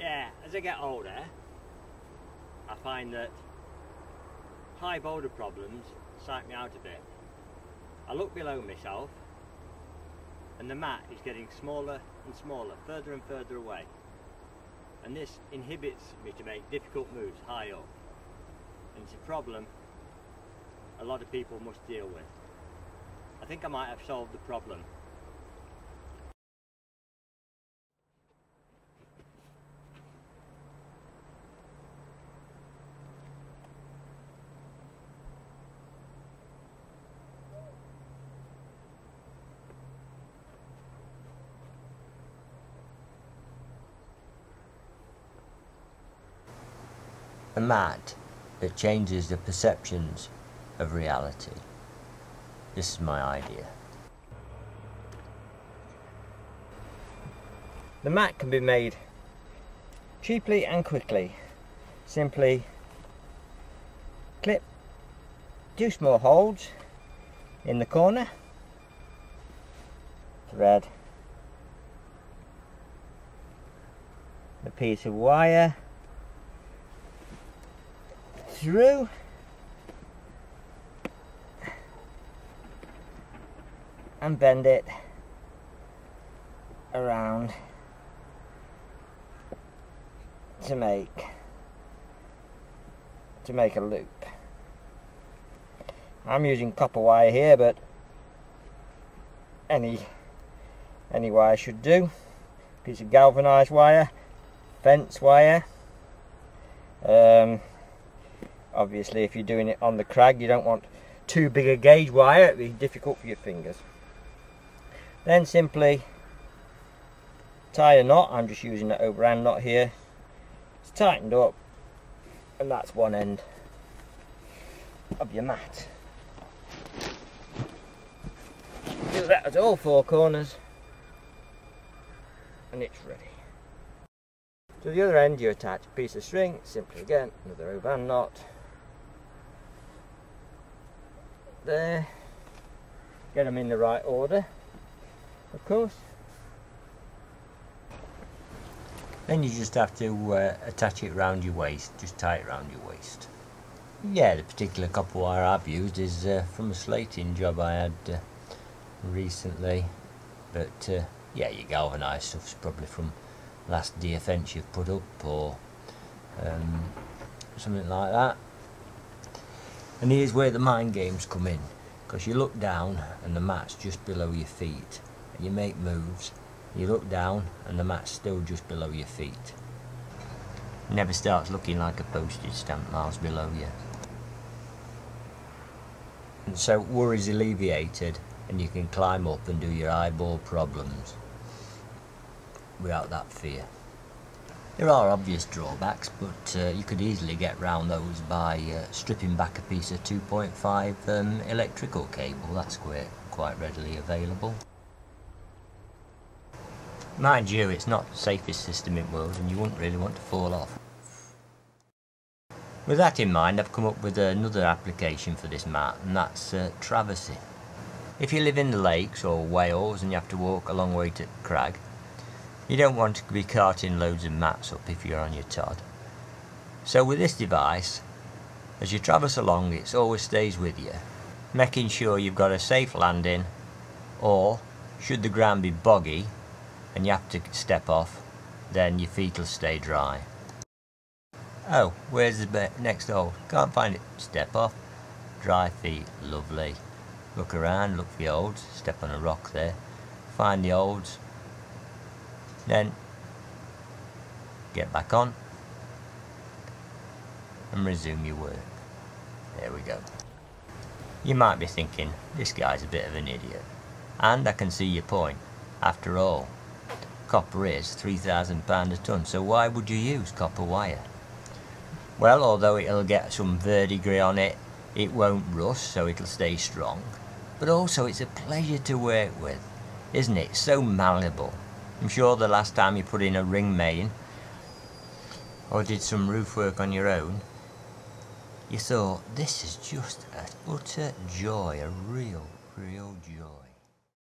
Yeah, as I get older, I find that high boulder problems psych me out a bit. I look below myself and the mat is getting smaller and smaller, further and further away. And this inhibits me to make difficult moves high up. And it's a problem a lot of people must deal with. I think I might have solved the problem. A mat that changes the perceptions of reality. This is my idea. The mat can be made cheaply and quickly. Simply clip 2 small holes in the corner, thread the piece of wire through, and bend it around to make a loop. I'm using copper wire here, but any wire should do. Piece of galvanized wire, fence wire. Obviously, if you're doing it on the crag, you don't want too big a gauge wire, it'd be difficult for your fingers. Then simply tie a knot. I'm just using an overhand knot here. It's tightened up, and that's one end of your mat. Do that at all 4 corners, and it's ready. To the other end, you attach a piece of string, simply again, another overhand knot. There. Get them in the right order, of course. Then you just have to attach it around your waist, just tie it around your waist. Yeah, the particular copper wire I've used is from a slating job I had recently. But yeah, your galvanised stuff's probably from last deer fence you've put up, or something like that. And here's where the mind games come in, because you look down and the mat's just below your feet, and you make moves, you look down and the mat's still just below your feet. It never starts looking like a postage stamp miles below you. And so worry's alleviated, and you can climb up and do your highball problems without that fear. There are obvious drawbacks, but you could easily get round those by stripping back a piece of 2.5 electrical cable. That's quite readily available. Mind you, it's not the safest system in the world, and you wouldn't really want to fall off. With that in mind, I've come up with another application for this mat, and that's traversing. If you live in the lakes or Wales and you have to walk a long way to crag, you don't want to be carting loads of mats up if you're on your Todd. So with this device, as you traverse along, it always stays with you, making sure you've got a safe landing, or should the ground be boggy and you have to step off, then your feet will stay dry. Oh, where's the next hole? Can't find it. Step off, dry feet, lovely. Look around, look for the holds, step on a rock there, find the holds, then get back on and resume your work. There we go. You might be thinking, this guy's a bit of an idiot. And I can see your point. After all, copper is £3,000 a tonne, so why would you use copper wire? Well, although it'll get some verdigris on it, it won't rust, so it'll stay strong. But also it's a pleasure to work with, isn't it? So malleable. I'm sure the last time you put in a ring main or did some roof work on your own, you thought, this is just an utter joy, a real joy.